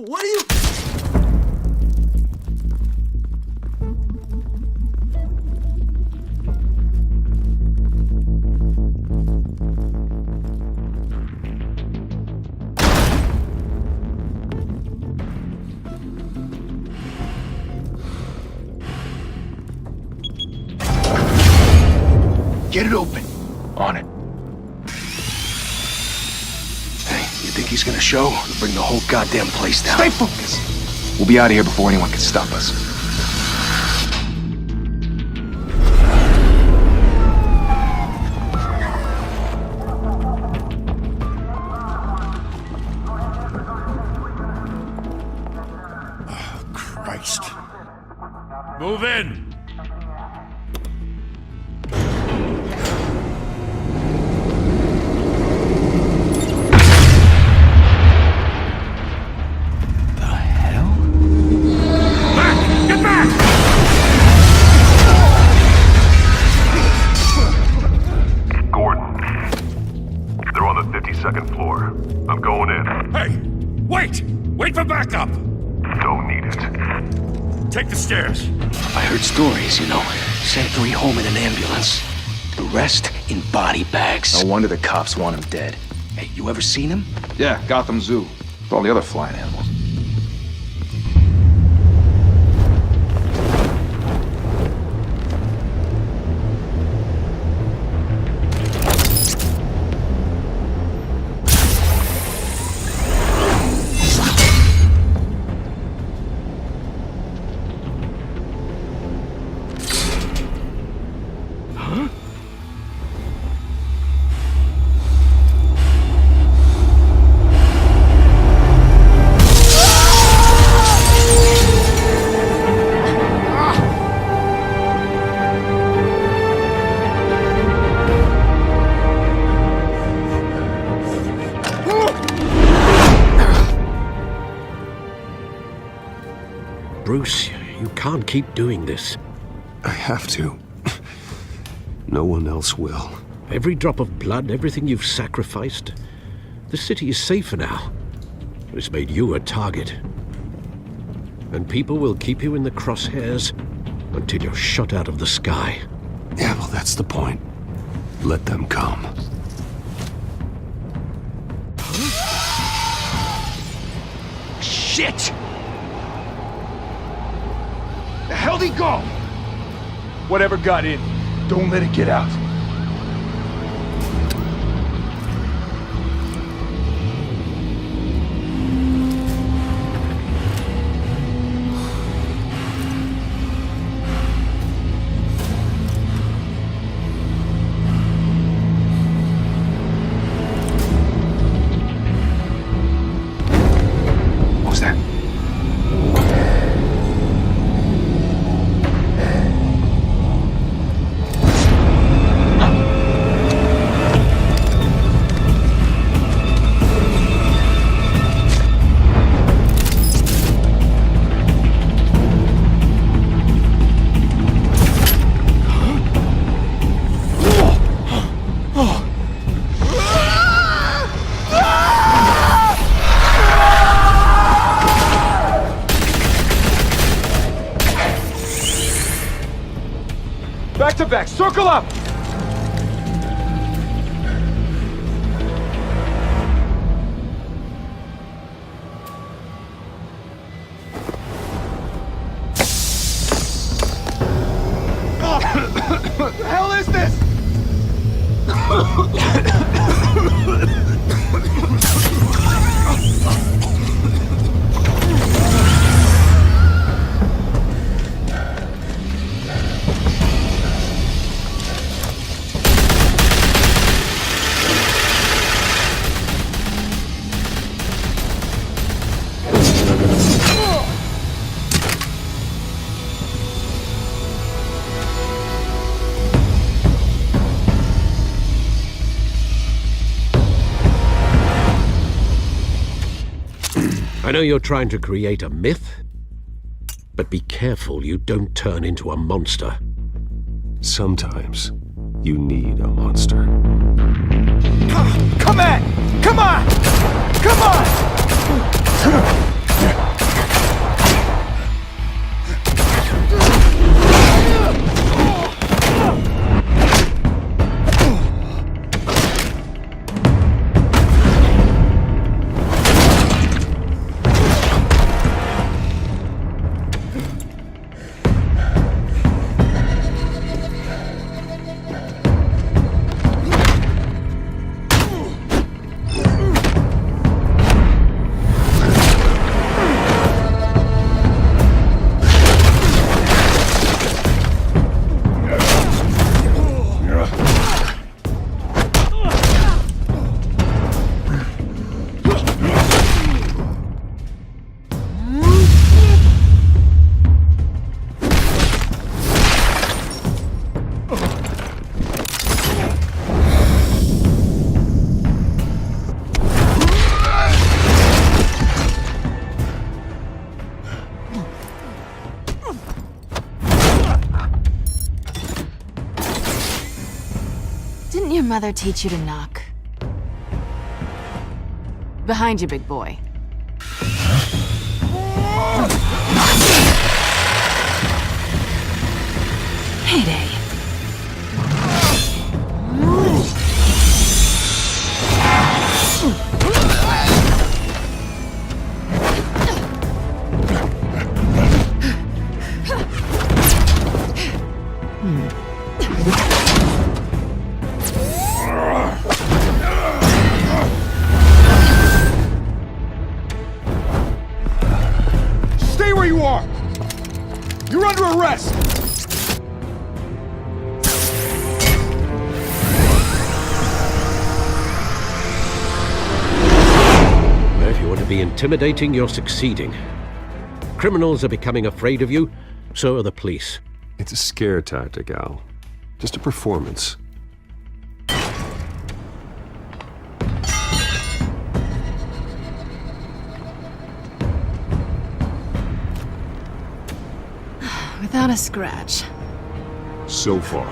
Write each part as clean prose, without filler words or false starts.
What are you... Get it open. On it. Hey, you think he's gonna show? He'll bring the whole goddamn place down. Stay focused. We'll be out of here before anyone can stop us. Oh, Christ. Move in! Second floor. I'm going in. Hey! Wait! Wait for backup! Don't need it. Take the stairs. I heard stories, you know. Sent 3 home in an ambulance. The rest in body bags. No wonder the cops want him dead. Hey, you ever seen him? Yeah, Gotham Zoo. With all the other flying animals. Bruce, you can't keep doing this. I have to. No one else will. Every drop of blood, everything you've sacrificed. The city is safer now. It's made you a target. And people will keep you in the crosshairs until you're shot out of the sky. Yeah, well, that's the point. Let them come. Shit! The hell'd he go? Whatever got in, don't let it get out. What was that? Back to back, circle up! What the hell is this? I know you're trying to create a myth, but be careful you don't turn into a monster. Sometimes you need a monster. Come on! Come on! Come on! Didn't your mother teach you to knock? Behind you, big boy. Heyday. Stay where you are! You're under arrest! If you want to be intimidating, you're succeeding. Criminals are becoming afraid of you, so are the police. It's a scare tactic, Al. Just a performance. Without a scratch. So far.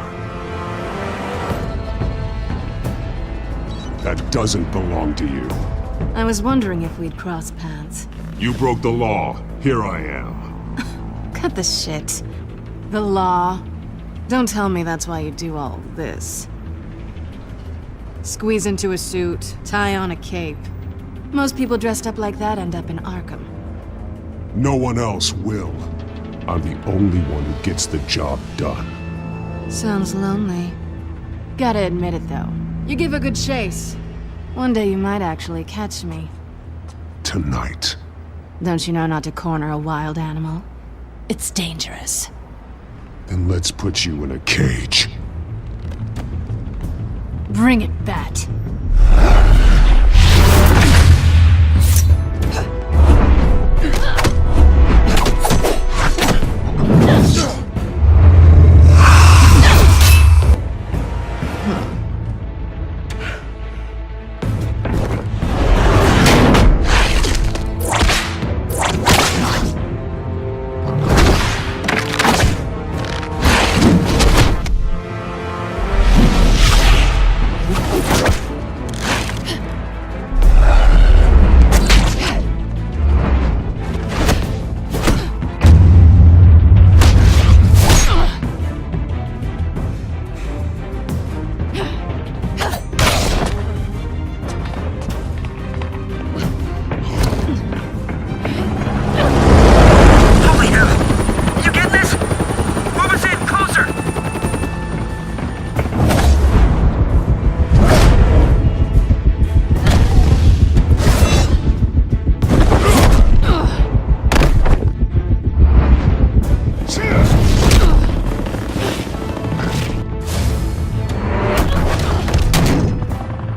That doesn't belong to you. I was wondering if we'd cross paths. You broke the law. Here I am. Cut the shit. The law. Don't tell me that's why you do all this. Squeeze into a suit, tie on a cape. Most people dressed up like that end up in Arkham. No one else will. I'm the only one who gets the job done. Sounds lonely. Gotta admit it, though. You give a good chase. One day you might actually catch me. Tonight. Don't you know not to corner a wild animal? It's dangerous. Then let's put you in a cage. Bring it, Bat.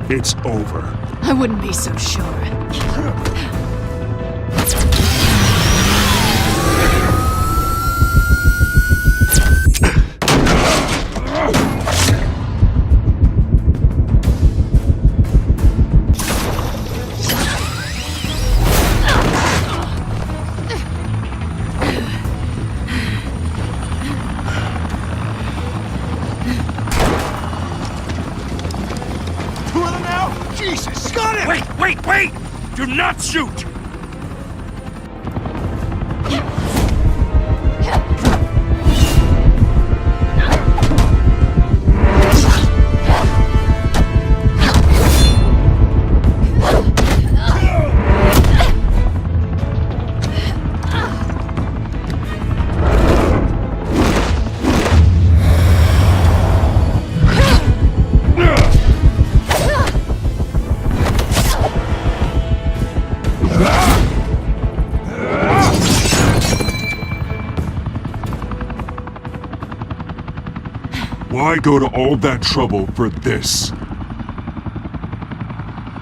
It's over. I wouldn't be so sure. Jesus! Got him! Wait! Do not shoot! Why go to all that trouble for this?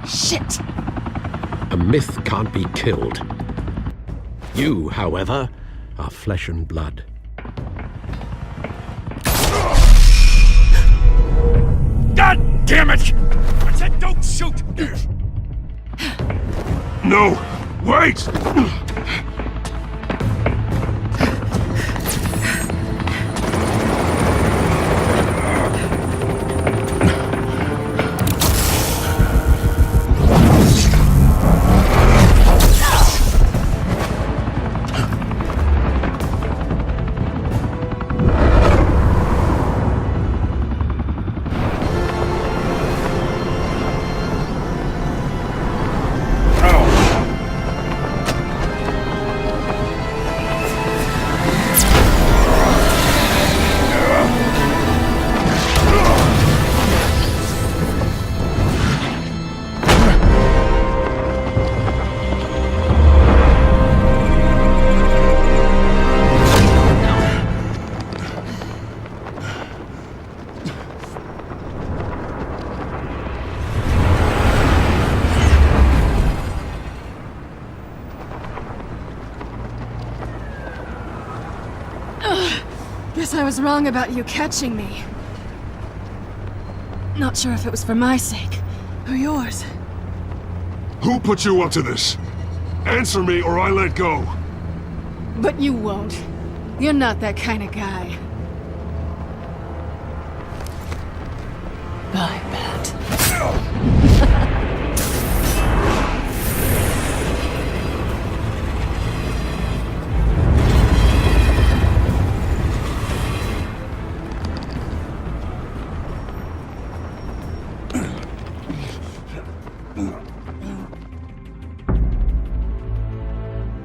Shit! A myth can't be killed. You, however, are flesh and blood. God damn it! I said don't shoot! No! Wait! Guess I was wrong about you catching me. Not sure if it was for my sake, or yours. Who put you up to this? Answer me or I let go. But you won't. You're not that kind of guy. Bye, Pat.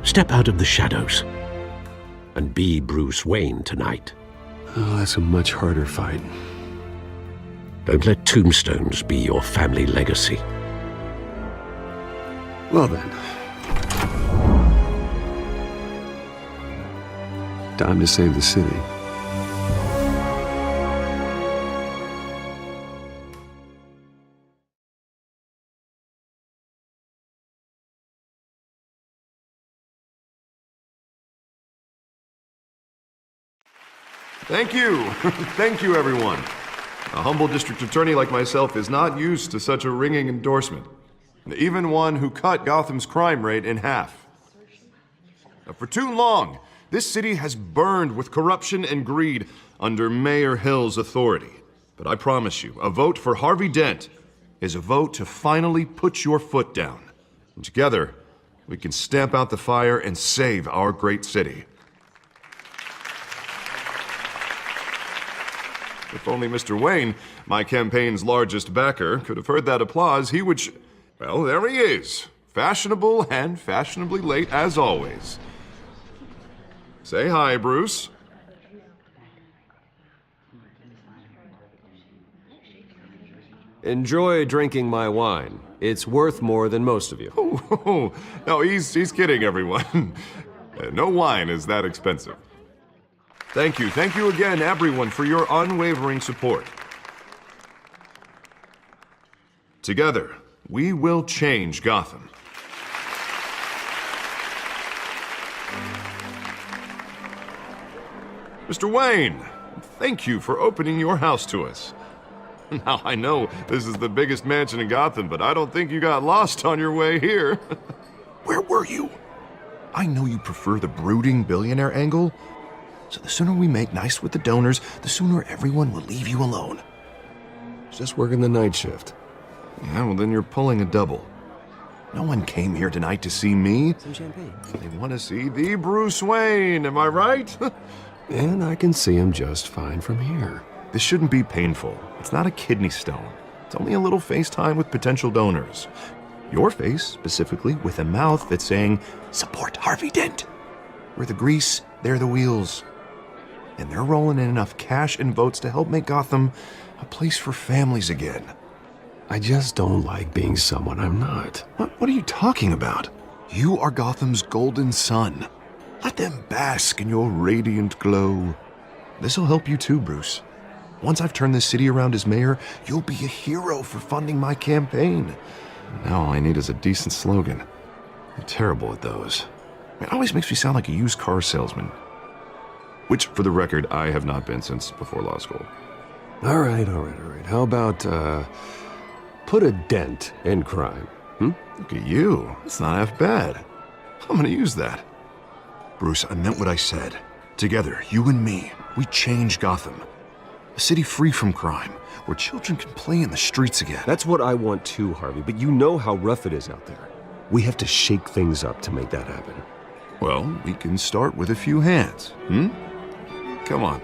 Step out of the shadows and be Bruce Wayne tonight. Oh, that's a much harder fight. Don't let tombstones be your family legacy. Well then. Time to save the city. Thank you. Thank you, everyone. A humble district attorney like myself is not used to such a ringing endorsement. Even one who cut Gotham's crime rate in half. For too long, this city has burned with corruption and greed under Mayor Hill's authority. But I promise you, a vote for Harvey Dent is a vote to finally put your foot down. And together, we can stamp out the fire and save our great city. If only Mr. Wayne, my campaign's largest backer, could have heard that applause, he would well, there he is. Fashionable and fashionably late as always. Say hi, Bruce. Enjoy drinking my wine. It's worth more than most of you. Oh, no, he's kidding, everyone. No wine is that expensive. Thank you again, everyone, for your unwavering support. Together, we will change Gotham. Mr. Wayne, thank you for opening your house to us. Now, I know this is the biggest mansion in Gotham, but I don't think you got lost on your way here. Where were you? I know you prefer the brooding billionaire angle, so the sooner we make nice with the donors, the sooner everyone will leave you alone. Just working the night shift. Yeah, well, then you're pulling a double. No one came here tonight to see me. Some champagne. They want to see the Bruce Wayne, am I right? And I can see him just fine from here. This shouldn't be painful. It's not a kidney stone. It's only a little FaceTime with potential donors. Your face, specifically, with a mouth that's saying, support Harvey Dent. We're the grease, they're the wheels. And they're rolling in enough cash and votes to help make Gotham a place for families again. I just don't like being someone I'm not. What are you talking about? You are Gotham's golden sun. Let them bask in your radiant glow. This'll help you too, Bruce. Once I've turned this city around as mayor, you'll be a hero for funding my campaign. Now all I need is a decent slogan. I'm terrible at those. It always makes me sound like a used car salesman. Which, for the record, I have not been since before law school. All right. How about, put a dent in crime? Look at you. It's not half bad. I'm gonna use that. Bruce, I meant what I said. Together, you and me, we change Gotham. A city free from crime, where children can play in the streets again. That's what I want too, Harvey, but you know how rough it is out there. We have to shake things up to make that happen. Well, we can start with a few hands, Come on.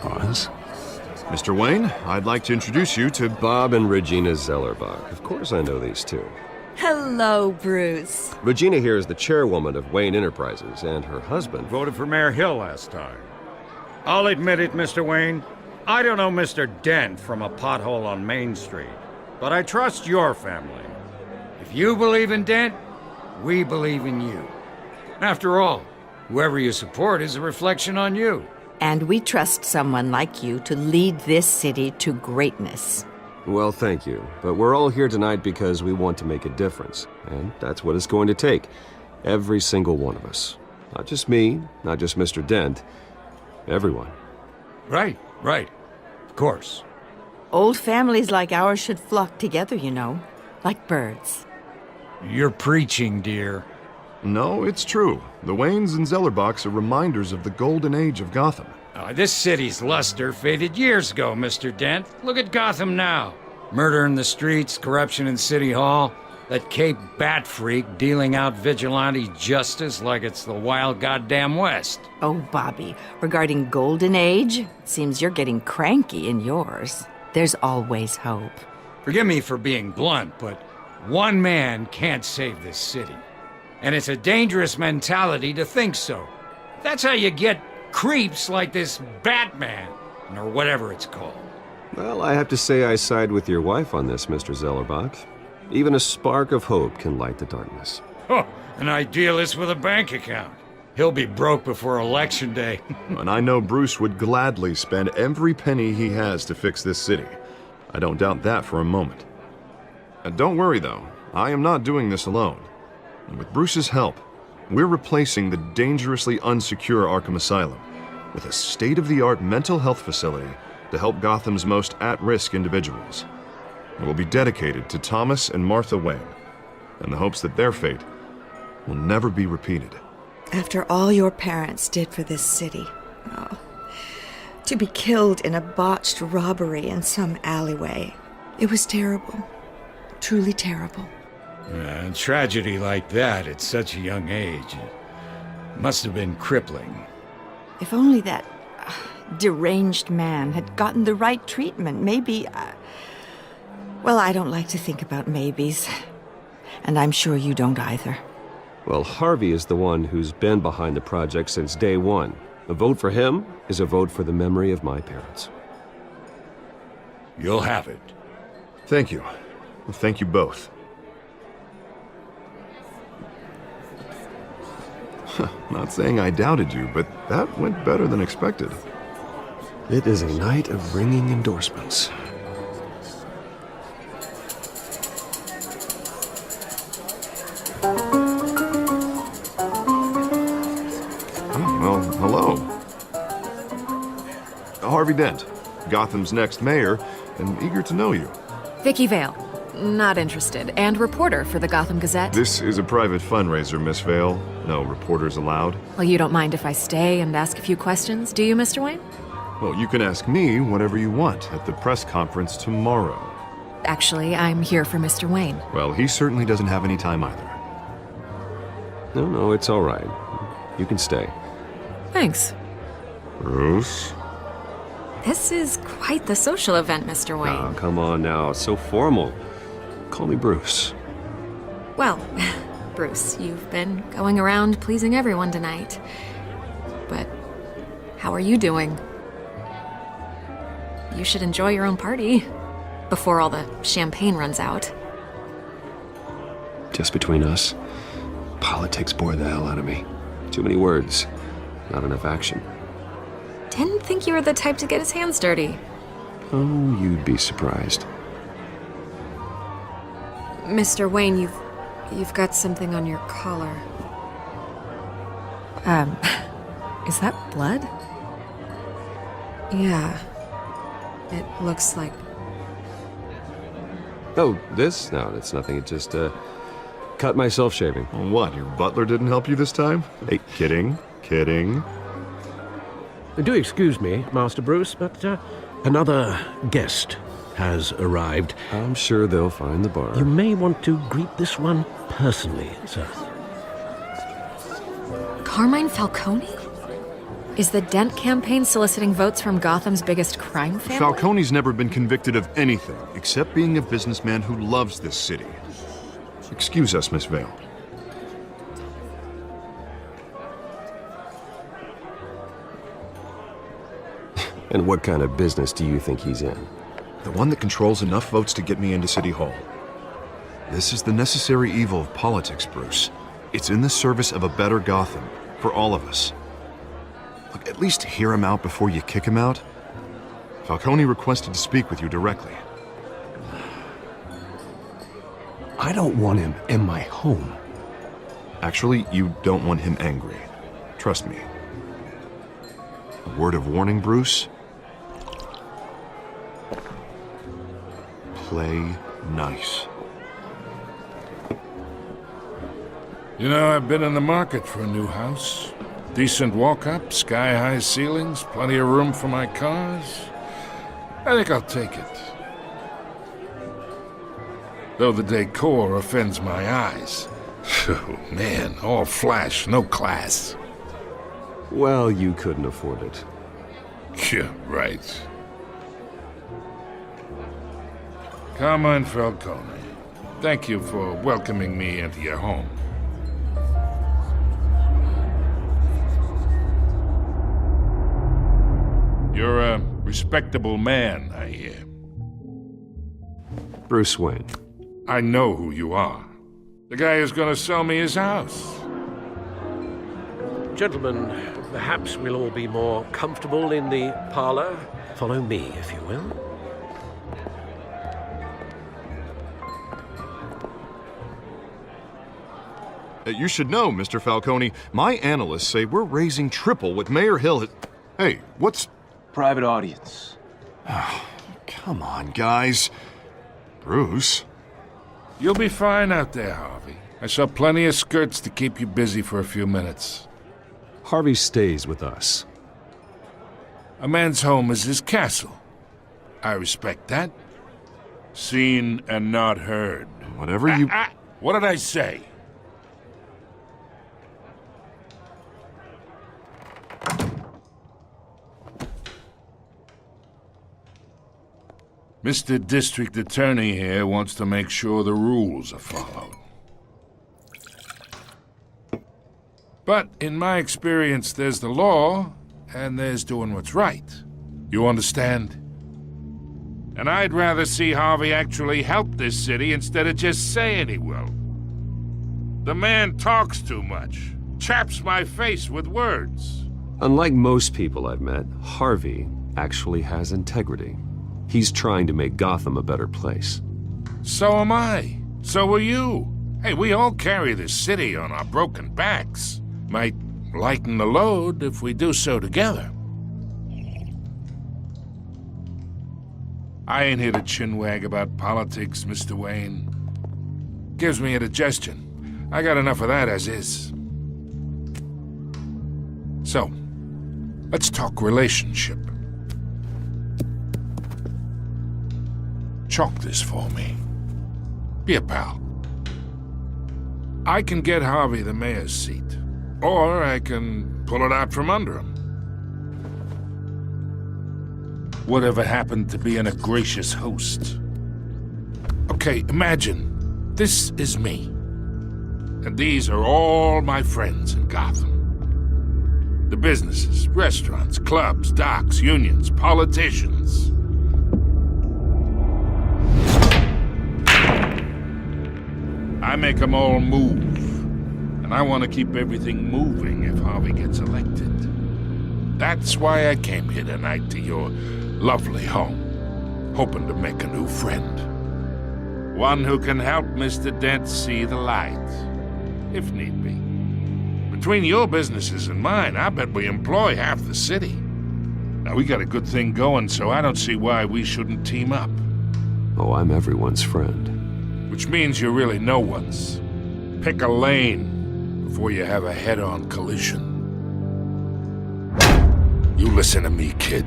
Pause. Mr. Wayne, I'd like to introduce you to Bob and Regina Zellerbach. Of course I know these two. Hello, Bruce. Regina here is the chairwoman of Wayne Enterprises, and her husband Voted for Mayor Hill last time. I'll admit it, Mr. Wayne. I don't know Mr. Dent from a pothole on Main Street, but I trust your family. If you believe in Dent, we believe in you. After all, Whoever you support is a reflection on you. And we trust someone like you to lead this city to greatness. Well, thank you. But we're all here tonight because we want to make a difference. And that's what it's going to take. Every single one of us. Not just me, not just Mr. Dent. Everyone. Right. Of course. Old families like ours should flock together, you know, like birds. You're preaching, dear. No, it's true. The Waynes and Zellerbachs are reminders of the golden age of Gotham. This city's luster faded years ago, Mr. Dent. Look at Gotham now. Murder in the streets, corruption in City Hall, that Cape Bat freak dealing out vigilante justice like it's the wild goddamn West. Oh, Bobby, regarding Golden Age, it seems you're getting cranky in yours. There's always hope. Forgive me for being blunt, but one man can't save this city. And it's a dangerous mentality to think so. That's how you get creeps like this Batman, or whatever it's called. Well, I have to say I side with your wife on this, Mr. Zellerbach. Even a spark of hope can light the darkness. Oh, an idealist with a bank account. He'll be broke before Election Day. And I know Bruce would gladly spend every penny he has to fix this city. I don't doubt that for a moment. Don't worry, though. I am not doing this alone. And with Bruce's help, we're replacing the dangerously unsecure Arkham Asylum with a state-of-the-art mental health facility to help Gotham's most at-risk individuals. It will be dedicated to Thomas and Martha Wayne, in the hopes that their fate will never be repeated. After all your parents did for this city, to be killed in a botched robbery in some alleyway, it was terrible. Truly terrible. Tragedy like that at such a young age must have been crippling. If only that deranged man had gotten the right treatment, maybe... Well, I don't like to think about maybes. And I'm sure you don't either. Well, Harvey is the one who's been behind the project since day one. A vote for him is a vote for the memory of my parents. You'll have it. Thank you. Thank you both. Not saying I doubted you, but that went better than expected. It is a night of ringing endorsements. Well, hello. Harvey Dent, Gotham's next mayor, and eager to know you. Vicky Vale. Not interested. And reporter for the Gotham Gazette. This is a private fundraiser, Miss Vale. No reporters allowed. Well, you don't mind if I stay and ask a few questions, do you, Mr. Wayne? Well, you can ask me whatever you want at the press conference tomorrow. Actually, I'm here for Mr. Wayne. Well, he certainly doesn't have any time either. No, it's all right. You can stay. Thanks. Bruce? This is quite the social event, Mr. Wayne. Oh, come on now. So formal. Call me Bruce. Well, Bruce, you've been going around pleasing everyone tonight. But how are you doing? You should enjoy your own party before all the champagne runs out. Just between us, politics bore the hell out of me. Too many words, not enough action. Didn't think you were the type to get his hands dirty. Oh, you'd be surprised. Mr. Wayne, you've got something on your collar. Is that blood? Yeah. It looks like... Oh, this? No, it's nothing. It just, cut myself shaving. What, your butler didn't help you this time? Hey, kidding. Do excuse me, Master Bruce, but another guest has arrived. I'm sure they'll find the bar. You may want to greet this one personally, sir. Carmine Falcone? Is the Dent campaign soliciting votes from Gotham's biggest crime family? Falcone's never been convicted of anything except being a businessman who loves this city. Excuse us, Miss Vale. And what kind of business do you think he's in? The one that controls enough votes to get me into City Hall. This is the necessary evil of politics, Bruce. It's in the service of a better Gotham, For all of us. Look, at least hear him out before you kick him out. Falcone requested to speak with you directly. I don't want him in my home. Actually, you don't want him angry. Trust me. A word of warning, Bruce? Play nice. You know, I've been in the market for a new house. Decent walk-up, sky-high ceilings, plenty of room for my cars. I think I'll take it. Though the decor offends my eyes. Oh, man, all flash, no class. Well, you couldn't afford it. Yeah, right. Carmine Falcone, thank you for welcoming me into your home. You're a respectable man, I hear. Bruce Wayne. I know who you are. The guy who's gonna sell me his house. Gentlemen, perhaps we'll all be more comfortable in the parlor. Follow me, if you will. You should know, Mr. Falcone, my analysts say we're raising triple what Mayor Hill had... Hey, what's... Private audience. Come on, guys. Bruce? You'll be fine out there, Harvey. I saw plenty of skirts to keep you busy for a few minutes. Harvey stays with us. A man's home is his castle. I respect that. Seen and not heard. Whatever you... What did I say? Mr. District Attorney here wants to make sure the rules are followed. But in my experience, there's the law, and there's doing what's right. You understand? And I'd rather see Harvey actually help this city instead of just saying he will. The man talks too much, chaps my face with words. Unlike most people I've met, Harvey actually has integrity. He's trying to make Gotham a better place. So am I. So are you. Hey, we all carry this city on our broken backs. Might lighten the load if we do so together. I ain't here to chinwag about politics, Mr. Wayne. Gives me indigestion. I got enough of that as is. So, let's talk relationship. Chalk this for me. Be a pal. I can get Harvey the mayor's seat, or I can pull it out from under him. Whatever happened to being a gracious host? Okay, imagine this is me, and these are all my friends in Gotham. The businesses, restaurants, clubs, docks, unions, politicians. I make them all move. And I want to keep everything moving if Harvey gets elected. That's why I came here tonight to your lovely home, hoping to make a new friend. One who can help Mr. Dent see the light, if need be. Between your businesses and mine, I bet we employ half the city. Now, we got a good thing going, so I don't see why we shouldn't team up. Oh, I'm everyone's friend. Which means you're really no one's. Pick a lane before you have a head-on collision. You listen to me, kid.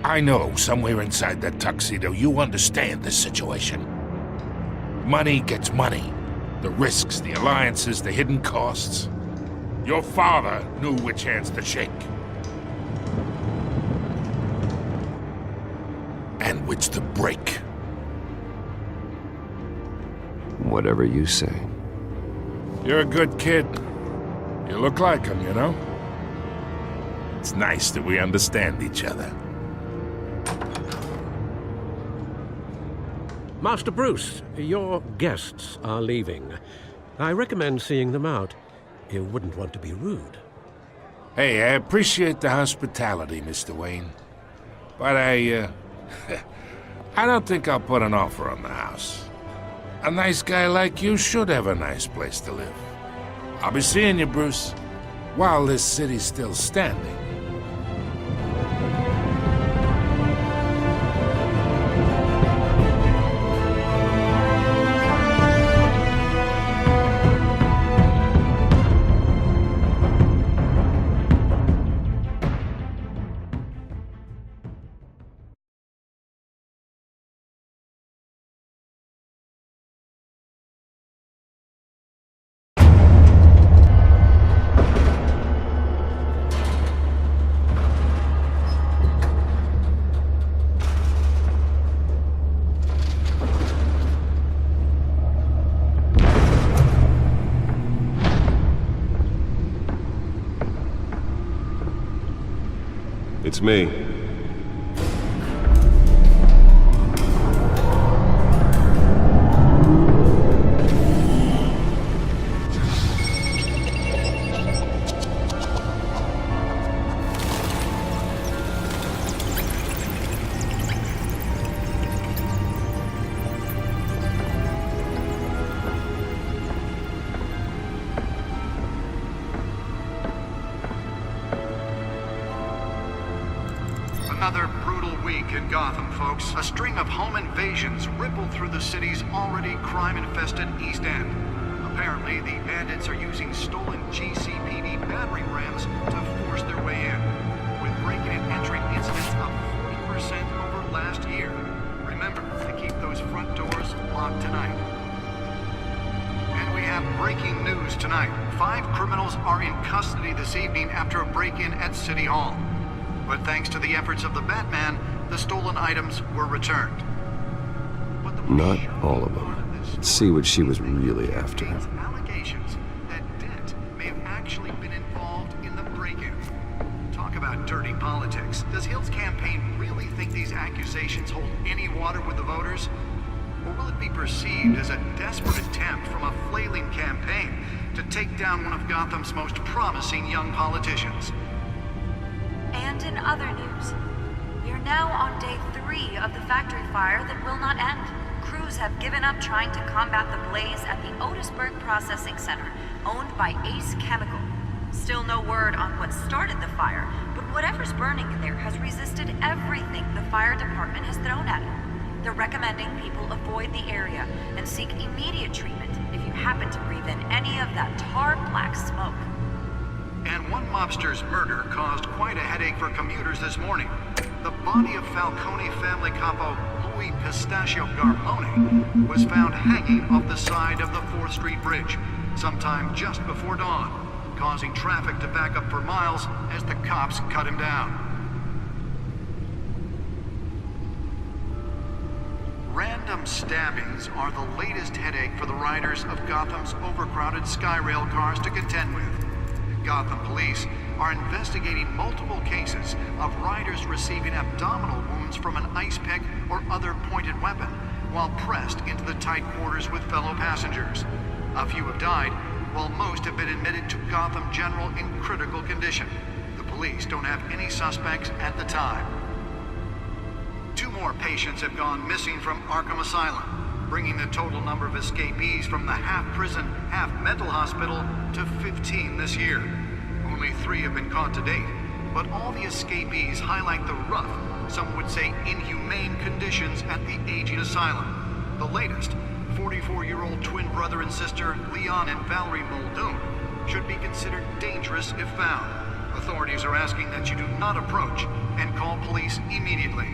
I know somewhere inside that tuxedo you understand this situation. Money gets money. The risks, the alliances, the hidden costs. Your father knew which hands to shake. And which to break. Whatever you say. You're a good kid. You look like him, you know? It's nice that we understand each other. Master Bruce, your guests are leaving. I recommend seeing them out. You wouldn't want to be rude. Hey, I appreciate the hospitality, Mr. Wayne. But I don't think I'll put an offer on the house. A nice guy like you should have a nice place to live. I'll be seeing you, Bruce, while this city's still standing. It's me. Another brutal week in Gotham, folks. A string of home invasions rippled through the city's already crime-infested East End. Apparently, the bandits are using stolen GCPD battering rams to force their way in, with break-in and entry incidents up 40% over last year. Remember to keep those front doors locked tonight. And we have breaking news tonight. 5 criminals are in custody this evening after a break-in at City Hall. But thanks to the efforts of the Batman, the stolen items were returned. Not all of them. Let's see what she was really after. Allegations that Dent may have actually been involved in the break-in. Talk about dirty politics. Does Hill's campaign really think these accusations hold any water with the voters? Or will it be perceived as a desperate attempt from a flailing campaign to take down one of Gotham's most promising young politicians? And in other news, we are now on day 3 of the factory fire that will not end. Crews have given up trying to combat the blaze at the Otisburg Processing Center, owned by Ace Chemical. Still no word on what started the fire, but whatever's burning in there has resisted everything the fire department has thrown at it. They're recommending people avoid the area and seek immediate treatment if you happen to breathe in any of that tar black smoke. And one mobster's murder caused quite a headache for commuters this morning. The body of Falcone family capo Louis Pistachio Garmone was found hanging off the side of the 4th Street Bridge sometime just before dawn, causing traffic to back up for miles as the cops cut him down. Random stabbings are the latest headache for the riders of Gotham's overcrowded Skyrail cars to contend with. Gotham police are investigating multiple cases of riders receiving abdominal wounds from an ice pick or other pointed weapon while pressed into the tight quarters with fellow passengers. A few have died, while most have been admitted to Gotham General in critical condition. The police don't have any suspects at the time. 2 more patients have gone missing from Arkham Asylum, bringing the total number of escapees from the half-prison, half-mental hospital to 15 this year. Only 3 have been caught to date, but all the escapees highlight the rough, some would say inhumane conditions at the aging asylum. The latest, 44-year-old twin brother and sister Leon and Valerie Muldoon, should be considered dangerous if found. Authorities are asking that you do not approach and call police immediately.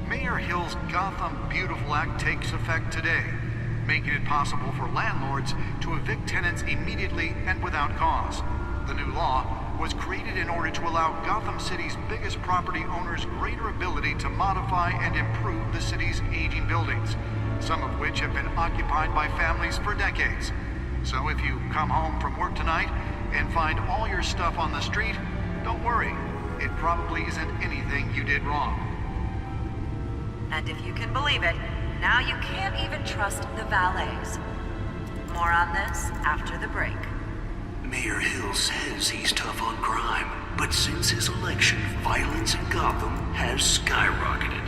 Mayor Hill's Gotham Beautiful Act takes effect today, making it possible for landlords to evict tenants immediately and without cause. The new law was created in order to allow Gotham City's biggest property owners greater ability to modify and improve the city's aging buildings, some of which have been occupied by families for decades. So if you come home from work tonight and find all your stuff on the street, don't worry. It probably isn't anything you did wrong. And if you can believe it, now you can't even trust the valets. More on this after the break. Mayor Hill says he's tough on crime, but since his election, violence in Gotham has skyrocketed.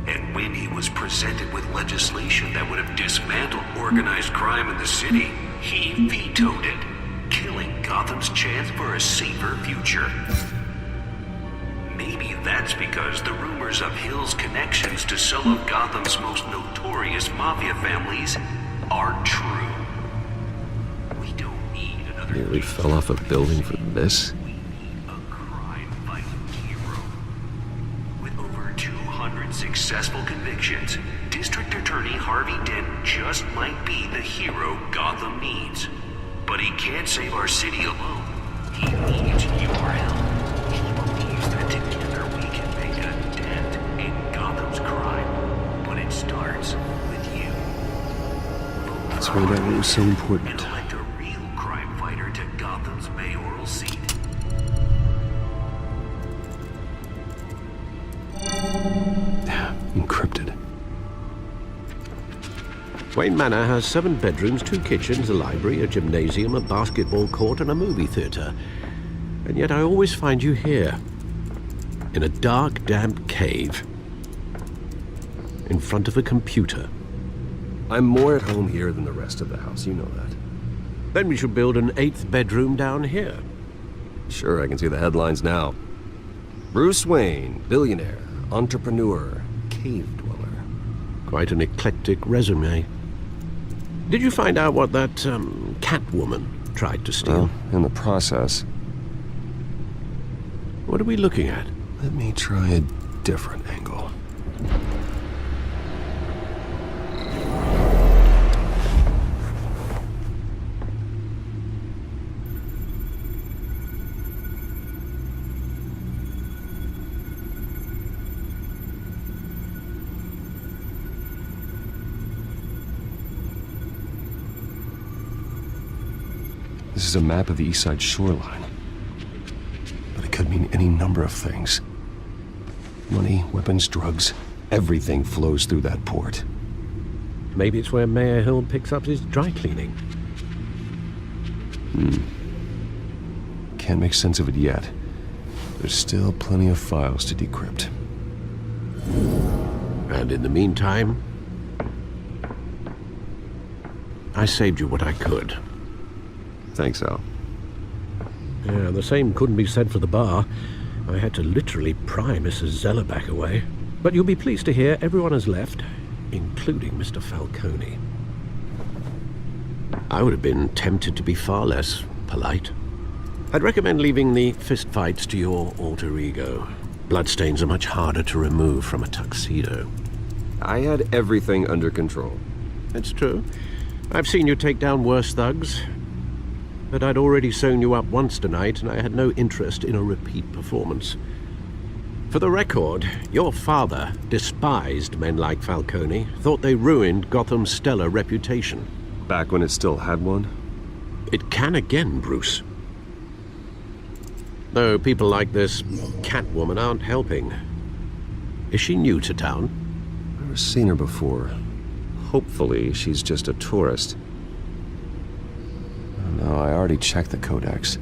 And when he was presented with legislation that would have dismantled organized crime in the city, he vetoed it, killing Gotham's chance for a safer future. Maybe that's because the rumors of Hill's connections to some of Gotham's most notorious mafia families are true. We don't need another... Nearly fell off a building for this? A crime-fighting hero. With over 200 successful convictions, District Attorney Harvey Dent just might be the hero Gotham needs. But he can't save our city alone. He needs your help. He believes that together we can make a dent in Gotham's crime. But it starts with you. That's why that was so important. And elect a real crime fighter to Gotham's mayoral seat. Encrypted. Wayne Manor has 7 bedrooms, 2 kitchens, a library, a gymnasium, a basketball court, and a movie theater. And yet I always find you here, in a dark, damp cave, in front of a computer. I'm more at home here than the rest of the house, you know that. Then we should build an 8th bedroom down here. Sure, I can see the headlines now. Bruce Wayne, billionaire, entrepreneur, cave dweller. Quite an eclectic resume. Did you find out what that, Catwoman tried to steal? Well, in the process. What are we looking at? Let me try a different angle. This is a map of the East Side shoreline. But it could mean any number of things. Money, weapons, drugs, everything flows through that port. Maybe it's where Mayor Hill picks up his dry cleaning. Can't make sense of it yet. There's still plenty of files to decrypt. And in the meantime, I saved you what I could. Thanks, Al. Yeah, the same couldn't be said for the bar. I had to literally pry Mrs. Zellerback away. But you'll be pleased to hear everyone has left, including Mr. Falcone. I would have been tempted to be far less polite. I'd recommend leaving the fistfights to your alter ego. Bloodstains are much harder to remove from a tuxedo. I had everything under control. It's true. I've seen you take down worse thugs. But I'd already sewn you up once tonight, and I had no interest in a repeat performance. For the record, your father despised men like Falcone, thought they ruined Gotham's stellar reputation. Back when it still had one? It can again, Bruce. Though people like this Catwoman aren't helping. Is she new to town? Never seen her before. Hopefully, she's just a tourist. No, I already checked the codex.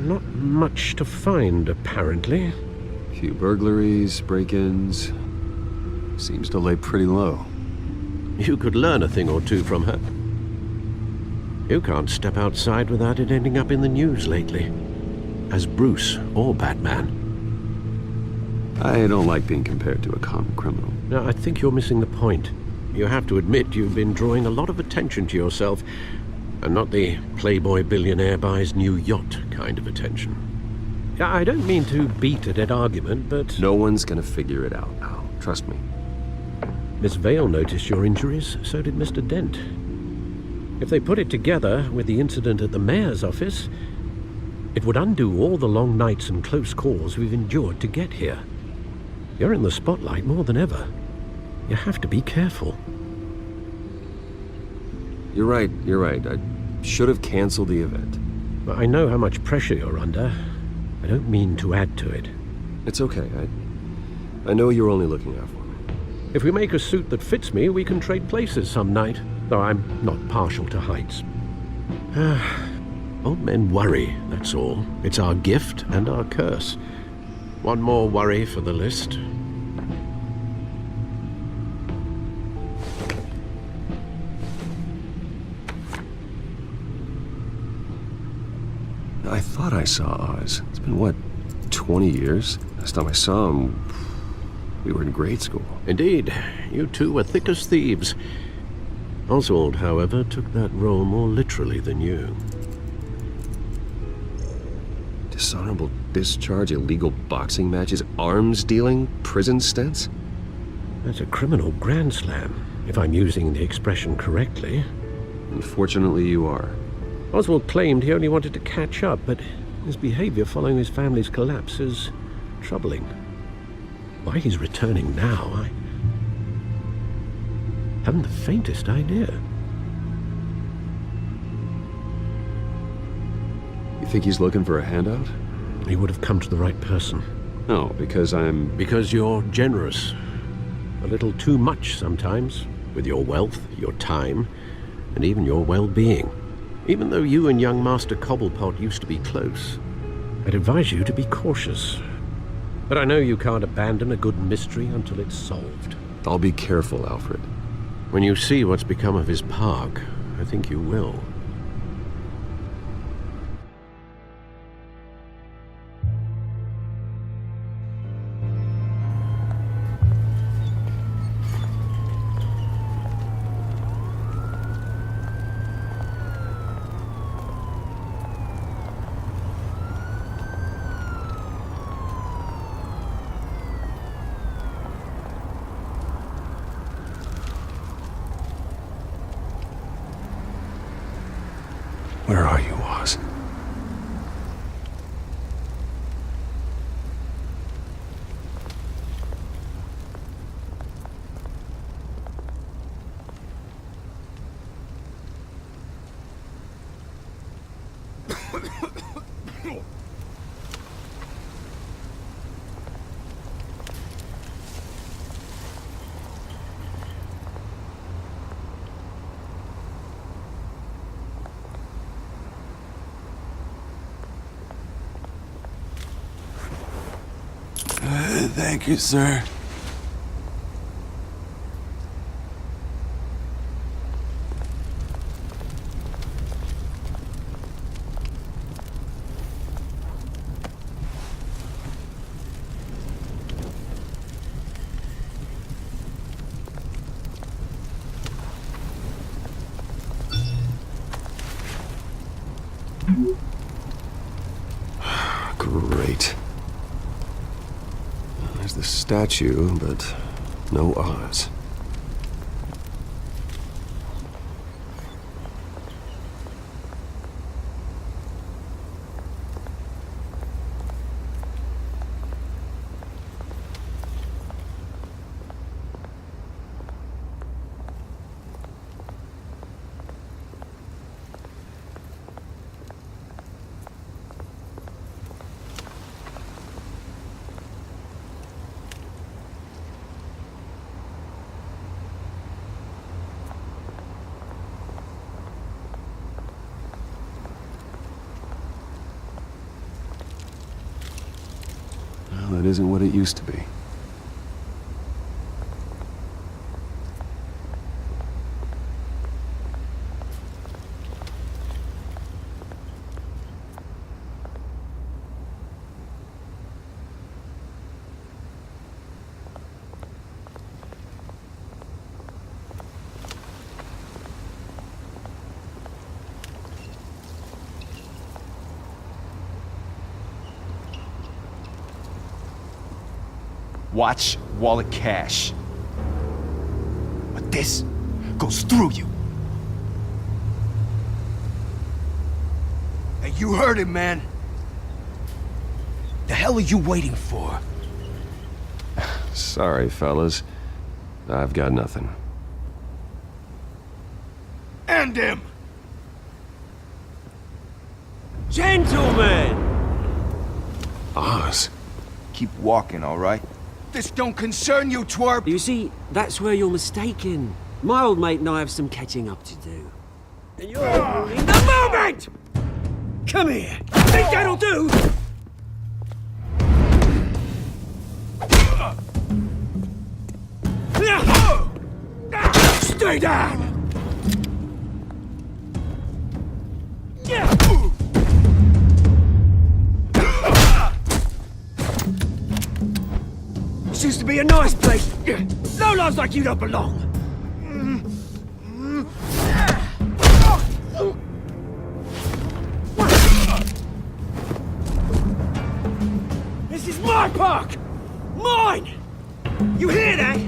Not much to find, apparently. Few burglaries, break-ins. Seems to lay pretty low. You could learn a thing or two from her. You can't step outside without it ending up in the news lately. As Bruce or Batman. I don't like being compared to a common criminal. No, I think you're missing the point. You have to admit you've been drawing a lot of attention to yourself. And not the playboy billionaire buys new yacht kind of attention. I don't mean to beat a dead argument, but... No one's gonna figure it out, Al. Trust me. Miss Vale noticed your injuries, so did Mr. Dent. If they put it together with the incident at the mayor's office, it would undo all the long nights and close calls we've endured to get here. You're in the spotlight more than ever. You have to be careful. You're right. I should have canceled the event. I know how much pressure you're under. I don't mean to add to it. It's okay. I know you're only looking out for me. If we make a suit that fits me, we can trade places some night, though I'm not partial to heights. Old men worry, that's all. It's our gift and our curse. One more worry for the list. I thought I saw Oz. It's been, what, 20 years? Last time I saw him, we were in grade school. Indeed. You two were thick as thieves. Oswald, however, took that role more literally than you. Dishonorable discharge, illegal boxing matches, arms dealing, prison stints? That's a criminal grand slam, if I'm using the expression correctly. Unfortunately, you are. Oswald claimed he only wanted to catch up, but his behavior following his family's collapse is troubling. Why he's returning now, I haven't the faintest idea. You think he's looking for a handout? He would have come to the right person. No, because I'm... Because you're generous. A little too much sometimes, with your wealth, your time, and even your well-being. Even though you and young Master Cobblepot used to be close, I'd advise you to be cautious. But I know you can't abandon a good mystery until it's solved. I'll be careful, Alfred. When you see what's become of his park, I think you will. Where are you, Oz? Thank you, sir. Great. There's the statue, but no Oz. Well, that isn't what it used to be. Watch, wallet, cash. But this goes through you. Hey, you heard him, man. The hell are you waiting for? Sorry, fellas. I've got nothing. End him! Gentlemen! Oz. Keep walking, all right? This don't concern you, twerp! You see, that's where you're mistaken. My old mate and I have some catching up to do. And you're ruining the moment! Come here. Think that'll do? Stay down! This used to be a nice place. No lives like you don't belong. This is my park! Mine! You hear that?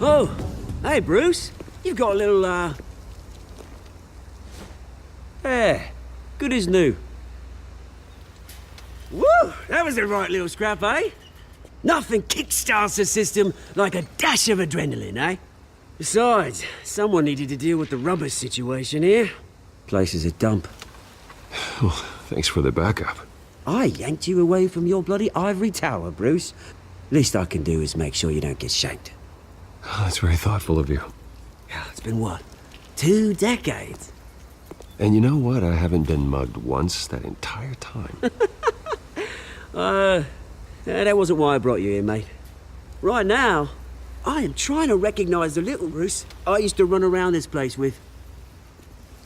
Oh, hey, Bruce. You've got a little, Yeah, good as new. Woo! That was a right little scrap, eh? Nothing kickstarts the system like a dash of adrenaline, eh? Besides, someone needed to deal with the rubbish situation here. Place is a dump. Well, thanks for the backup. I yanked you away from your bloody ivory tower, Bruce. Least I can do is make sure you don't get shanked. Oh, that's very thoughtful of you. Yeah, it's been what? 2 decades? And you know what? I haven't been mugged once that entire time. That wasn't why I brought you here, mate. Right now, I am trying to recognize the little Bruce I used to run around this place with.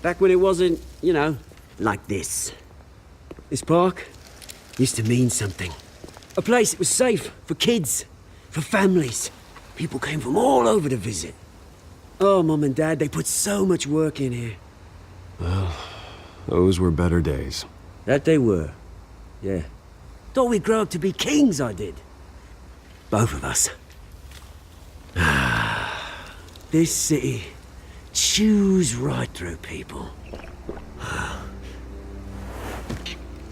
Back when it wasn't, you know, like this. This park used to mean something. A place that was safe for kids, for families. People came from all over to visit. Oh, Mum and Dad, they put so much work in here. Well, those were better days. That they were. Yeah. Thought we'd grow up to be kings, I did. Both of us. This city chews right through people.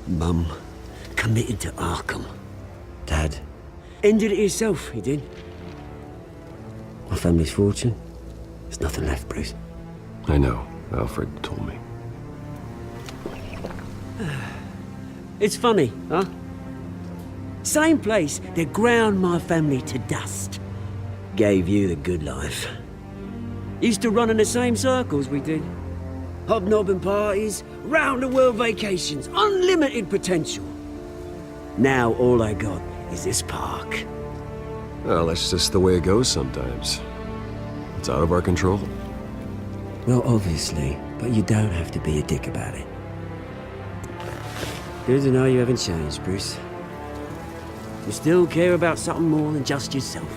Mum committed to Arkham. Dad ended it himself, he did. My family's fortune. There's nothing left, Bruce. I know. Alfred told me. It's funny, huh? Same place that ground my family to dust. Gave you the good life. Used to run in the same circles we did. Hobnobbing parties, round-the-world vacations, unlimited potential. Now all I got is this park. Well, that's just the way it goes sometimes. It's out of our control. Well, obviously, but you don't have to be a dick about it. Good to know you haven't changed, Bruce. You still care about something more than just yourself.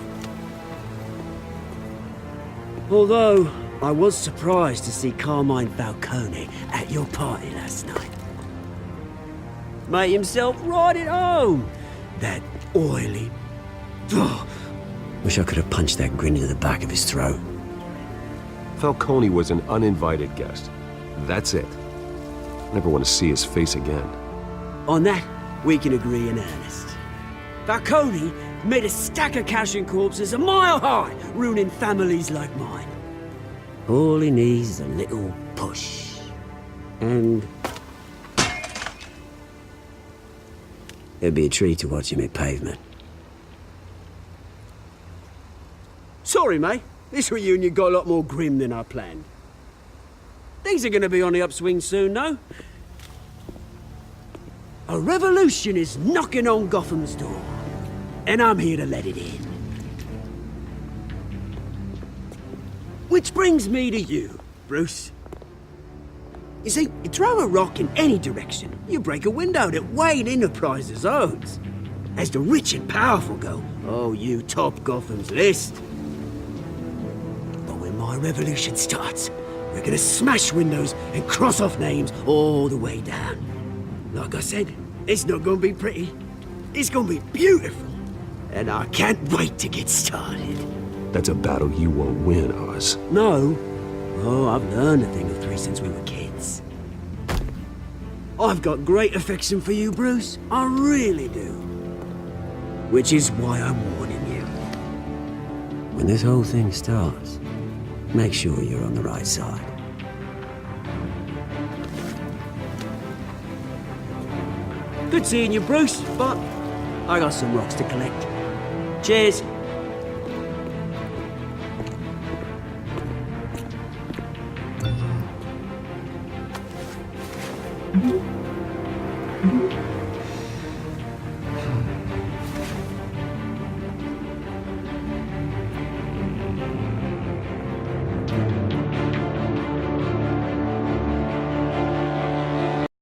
Although, I was surprised to see Carmine Falcone at your party last night. Made himself right at home. That oily... Oh, wish I could have punched that grin into the back of his throat. Falcone was an uninvited guest. That's it. Never want to see his face again. On that, we can agree in earnest. Falcone made a stack of cash and corpses a mile high, ruining families like mine. All he needs is a little push. And... it'd be a treat to watch him hit pavement. Sorry, mate. This reunion got a lot more grim than I planned. Things are gonna be on the upswing soon, no? A revolution is knocking on Gotham's door, and I'm here to let it in. Which brings me to you, Bruce. You see, you throw a rock in any direction, you break a window that Wayne Enterprises owns. As the rich and powerful go, oh, you top Gotham's list. But when my revolution starts, we're gonna smash windows and cross off names all the way down. Like I said, it's not gonna be pretty. It's gonna be beautiful. And I can't wait to get started. That's a battle you won't win, Oz. No. Oh, I've learned a thing or three since we were kids. I've got great affection for you, Bruce. I really do. Which is why I'm warning you. When this whole thing starts, make sure you're on the right side. Good seeing you, Bruce, but I got some rocks to collect. Cheers.